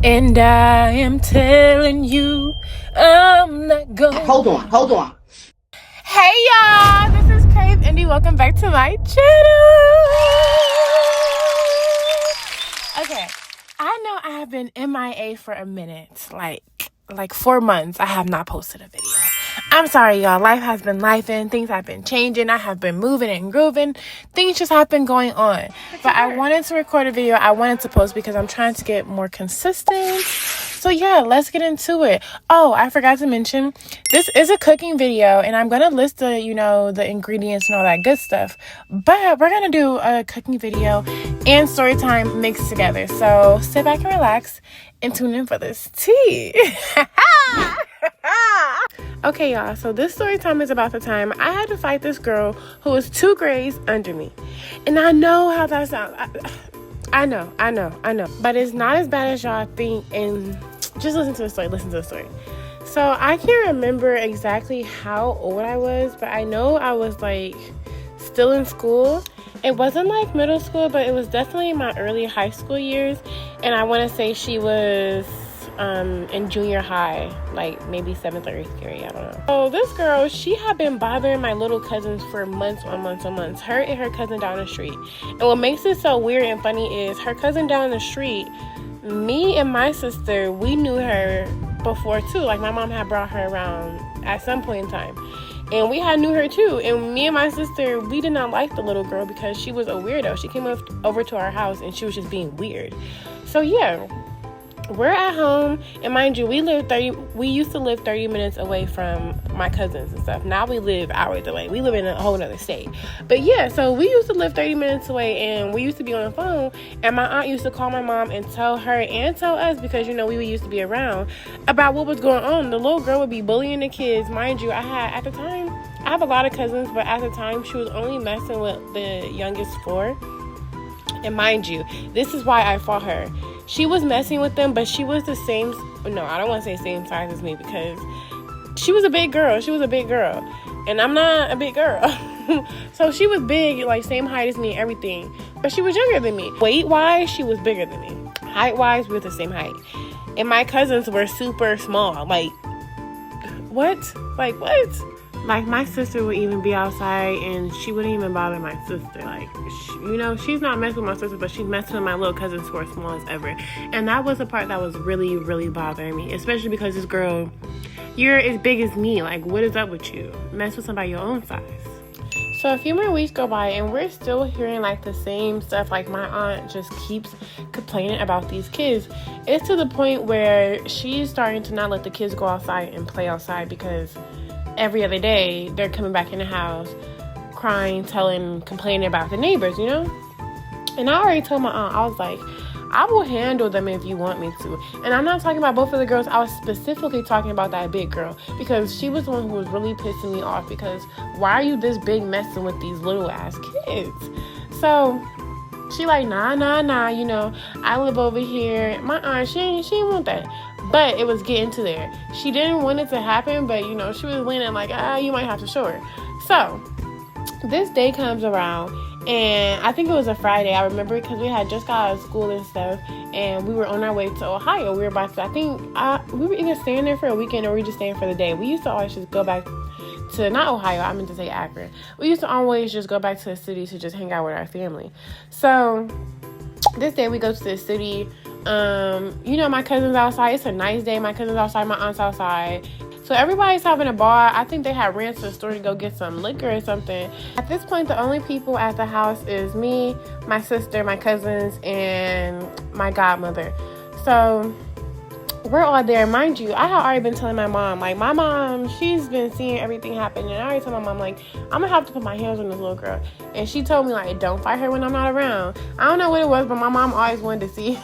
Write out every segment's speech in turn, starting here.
And I am telling you, I'm not going. Hold on. Hey y'all, this is Crave Indy. Welcome back to my channel. Okay, I know I have been MIA for a minute, like 4 months. I have not posted a video. I'm sorry, y'all. Life has been lifing. Things have been changing. I have been moving and grooving. Things just have been going on. But I wanted to record a video. I wanted to post because I'm trying to get more consistent. So yeah, let's get into it. Oh, I forgot to mention, this is a cooking video, and I'm gonna list the ingredients and all that good stuff. But we're gonna do a cooking video and story time mixed together. So sit back and relax and tune in for this tea. Okay, y'all, so this story time is about the time I had to fight this girl who was 2 grades under me. And I know how that sounds. I know. But it's not as bad as y'all think. And just listen to the story. So I can't remember exactly how old I was, but I know I was like still in school. It wasn't like middle school, but it was definitely my early high school years. And I want to say she was in junior high, like maybe 7th or 8th grade, I don't know. So this girl, she had been bothering my little cousins for months. Her and her cousin down the street. And what makes it so weird and funny is her cousin down the street, me and my sister, we knew her before too. Like my mom had brought her around at some point in time. And we had knew her too. And me and my sister, we did not like the little girl because she was a weirdo. She came over to our house and she was just being weird. So yeah, we're at home, and mind you, we used to live 30 minutes away from my cousins and stuff. Now we live hours away. We live in a whole other state. But yeah, so we used to live 30 minutes away, and we used to be on the phone, and my aunt used to call my mom and tell her and tell us, because we used to be around, about what was going on. The little girl would be bullying the kids. Mind you, I have a lot of cousins, but at the time she was only messing with the youngest 4. And mind you, this is why I fought her. She was messing with them, but she was the same. No, I don't want to say same size as me, because she was a big girl. And I'm not a big girl. So she was big, like same height as me and everything. But she was younger than me. Weight-wise, she was bigger than me. Height-wise, we were the same height. And my cousins were super small. Like, what? Like, my sister would even be outside, and she wouldn't even bother my sister. Like, she's not messing with my sister, but she's messing with my little cousins who are small as ever. And that was the part that was really, really bothering me, especially because this girl, you're as big as me. Like, what is up with you? Mess with somebody your own size. So a few more weeks go by, and we're still hearing like the same stuff. Like, my aunt just keeps complaining about these kids. It's to the point where she's starting to not let the kids go outside and play outside, because every other day they're coming back in the house crying, complaining about the neighbors, And I already told my aunt, I was like, I will handle them if you want me to. And I'm not talking about both of the girls. I was specifically talking about that big girl, because she was the one who was really pissing me off, because why are you this big messing with these little ass kids? So she like, nah, I live over here. My aunt, she didn't want that. But it was getting to there. She didn't want it to happen, but, she was leaning like, you might have to show her. So this day comes around, and I think it was a Friday. I remember because we had just got out of school and stuff, and we were on our way to Ohio. We were about to, we were either staying there for a weekend or we were just staying for the day. We used to always just go back to, not Ohio, I meant to say Akron. We used to always just go back to the city to just hang out with our family. So this day we go to the city. My cousin's outside. It's a nice day. My cousin's outside. My aunt's outside. So everybody's having a bar. I think they had ran to the store to go get some liquor or something. At this point, the only people at the house is me, my sister, my cousins, and my godmother. So we're all there. Mind you, I had already been telling my mom. Like, my mom, she's been seeing everything happen. And I already told my mom, like, I'm going to have to put my hands on this little girl. And she told me, like, don't fight her when I'm not around. I don't know what it was, but my mom always wanted to see.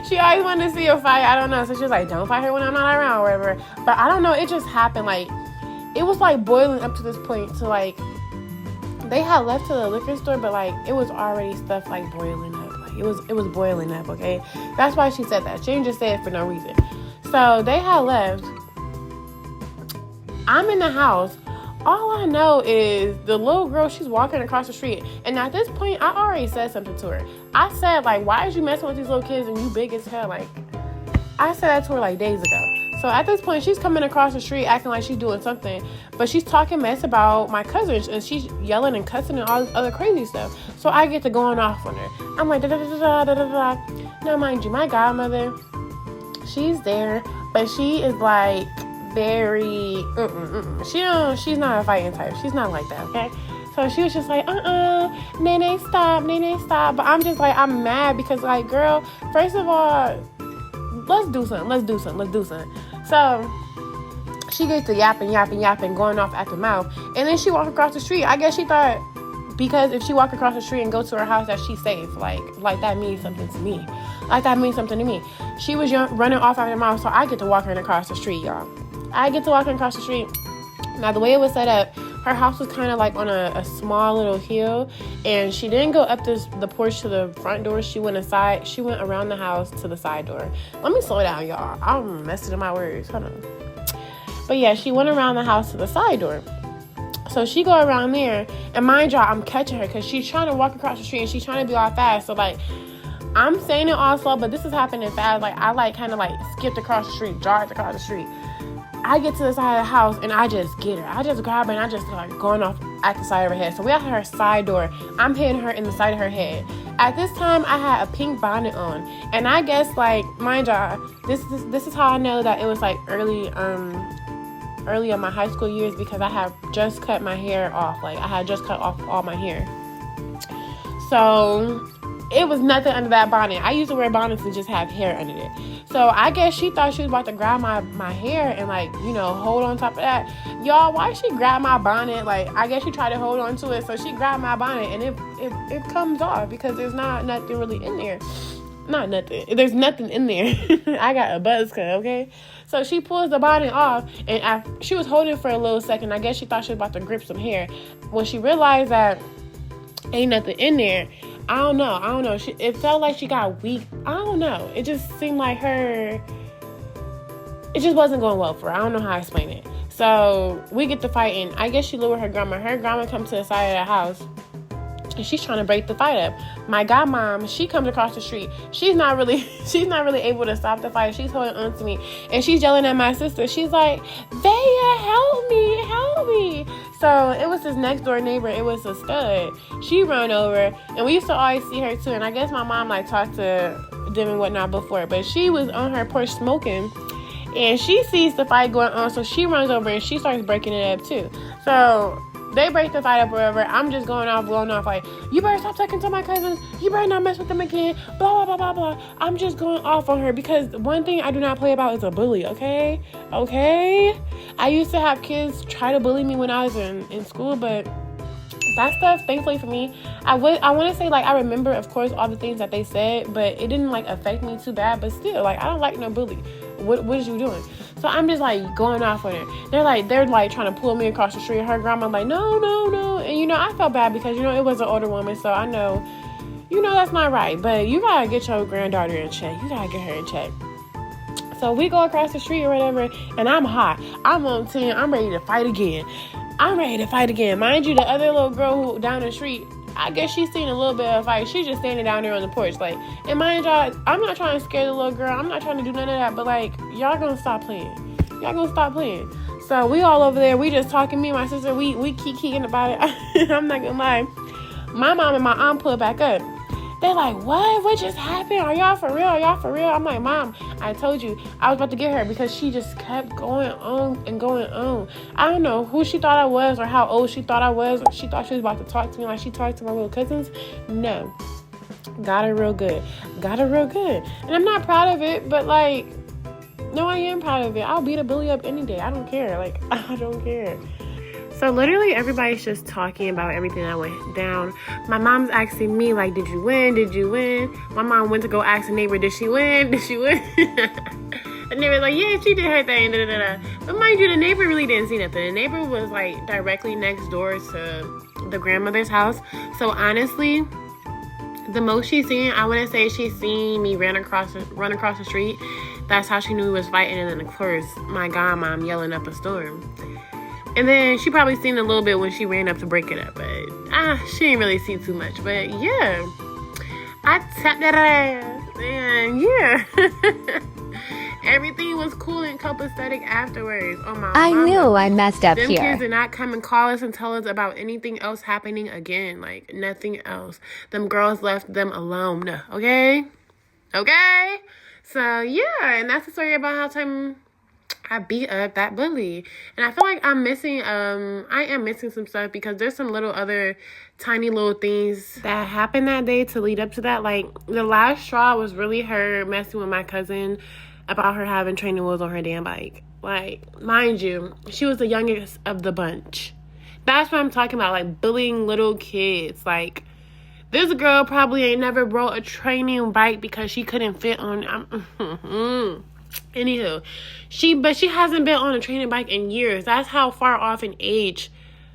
She always wanted to see a fight. I don't know. So she was like, don't fight her when I'm not around, or whatever. But I don't know. It just happened. Like, it was, like, boiling up to this point. So, like, they had left to the liquor store, but, like, it was already stuff, like, boiling up. Like, it was boiling up, okay? That's why she said that. She didn't just say it for no reason. So they had left. I'm in the house. All I know is the little girl, she's walking across the street. And at this point, I already said something to her. I said, like, why is you messing with these little kids and you big as hell? Like, I said that to her, like, days ago. So at this point, she's coming across the street acting like she's doing something. But she's talking mess about my cousins. And she's yelling and cussing and all this other crazy stuff. So I get to going off on her. I'm like, da-da-da-da-da-da-da. Now, mind you, my godmother, she's there. But she is, like, very, she's not a fighting type. She's not like that, okay? So she was just like, Nene, stop. But I'm just like, I'm mad because, like, girl, first of all, let's do something. So she gets to yapping, going off at the mouth. And then she walked across the street. I guess she thought because if she walk across the street and go to her house that she's safe. Like that means something to me. She was running off at her mouth, so I get to walk her across the street, y'all. Now, the way it was set up, her house was kind of like on a small little hill, and she didn't go up the porch to the front door. She went around the house to the side door. Let me slow down, y'all. I'm messing up my words. Hold on. But yeah, she went around the house to the side door. So she go around there, and mind y'all, I'm catching her because she's trying to walk across the street and she's trying to be all fast. So like, I'm saying it all slow, but this is happening fast. Like, I kind of skipped across the street, jogged across the street. I get to the side of the house and I just get her. I just grab her and I just start going off at the side of her head. So we at her side door. I'm hitting her in the side of her head. At this time, I had a pink bonnet on, and I guess mind y'all, this is how I know that it was early in my high school years because I had just cut my hair off. I had just cut off all my hair. So it was nothing under that bonnet. I used to wear bonnets and just have hair under it. So I guess she thought she was about to grab my hair and hold on top of that. Y'all, why she grabbed my bonnet? I guess she tried to hold on to it. So she grabbed my bonnet and it comes off because there's nothing really in there. Not nothing. There's nothing in there. I got a buzz cut, okay? So she pulls the bonnet off, and she was holding it for a little second. I guess she thought she was about to grip some hair. When she realized that ain't nothing in there, I don't know. It felt like she got weak. I don't know. It just seemed like it just wasn't going well for her. I don't know how to explain it. So we get to fighting. I guess she lured her grandma. Her grandma comes to the side of the house, and she's trying to break the fight up. My godmom, she comes across the street. She's not really able to stop the fight. She's holding on to me, and she's yelling at my sister. She's like, "Vaya, help me!" So it was his next door neighbor. It was a stud. She ran over, and we used to always see her too. And I guess my mom talked to them and whatnot before, but she was on her porch smoking, and she sees the fight going on. So she runs over and she starts breaking it up too. So they break the fight up or whatever. I'm just going off you better stop talking to my cousins. You better not mess with them again. Blah, blah, blah, blah, blah. I'm just going off on her because one thing I do not play about is a bully, okay? Okay? I used to have kids try to bully me when I was in school, but that stuff, thankfully for me, I want to say, I remember, of course, all the things that they said, but it didn't, affect me too bad. But still, I don't like no bully. What is you doing? So I'm just, going off on her. They're trying to pull me across the street. Her grandma's like, no. And, I felt bad because, it was an older woman. So I know, that's not right. But you got to get your granddaughter in check. You got to get her in check. So we go across the street or whatever, and I'm hot. I'm on 10. I'm ready to fight again. Mind you, the other little girl who down the street, I guess she's seen a little bit of a fight. She's just standing down there on the porch. And mind y'all, I'm not trying to scare the little girl. I'm not trying to do none of that. But, y'all gonna stop playing. So we all over there. We just talking. Me and my sister, we keep kicking about it. I'm not gonna lie. My mom and my aunt pulled back up. They're like, what just happened? Are y'all for real? I'm like, Mom, I told you I was about to get her because she just kept going on and going on. I don't know who she thought I was or how old she thought I was. Or she thought she was about to talk to me like she talked to my little cousins. No. Got her real good. And I'm not proud of it, but no, I am proud of it. I'll beat a bully up any day. I don't care. I don't care. So literally everybody's just talking about everything that went down. My mom's asking me, did you win? My mom went to go ask the neighbor, did she win? The neighbor's like, yeah, she did her thing. But mind you, the neighbor really didn't see nothing. The neighbor was directly next door to the grandmother's house. So honestly, the most she's seen, I wouldn't say she's seen me run across the street. That's how she knew we was fighting. And then of course, my godmom yelling up a storm. And then she probably seen a little bit when she ran up to break it up, but she didn't really see too much. But yeah, I tapped that ass, and yeah. Everything was cool and copacetic afterwards. Oh my I mama. knew I messed up Them here. kids did not come and call us and tell us about anything else happening again. Like, nothing else. Them girls left them alone. Okay? Okay? So, yeah. And that's the story about how time I beat up that bully. And I feel like I am missing some stuff because there's some little other tiny little things that happened that day to lead up to that. Like, the last straw was really her messing with my cousin about her having training wheels on her damn bike. Like, mind you, she was the youngest of the bunch. That's what I'm talking about, like, bullying little kids. Like, this girl probably ain't never rode a training bike because she couldn't fit on... Anywho, she hasn't been on a training bike in years. That's how far off in age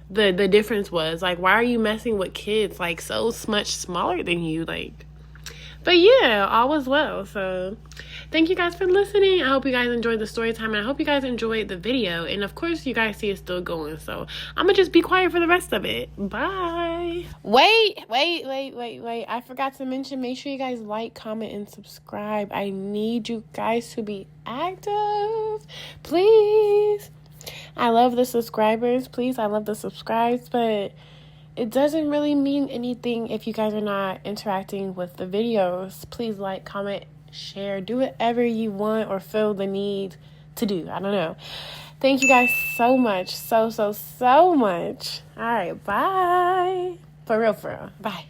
the difference was. Like, why are you messing with kids, like, so much smaller than you? Like, but yeah, all was well. So thank you guys for listening. I hope you guys enjoyed the story time, and I hope you guys enjoyed the video. And of course, you guys see it's still going. So I'm gonna just be quiet for the rest of it. Bye. Wait. I forgot to mention, make sure you guys like, comment, and subscribe. I need you guys to be active. Please. I love the subscribers. Please, I love the subscribes, but it doesn't really mean anything if you guys are not interacting with the videos. Please like, comment, share, do whatever you want or feel the need to do. I don't know. Thank you guys so much. So much. All right, bye. For real. Bye.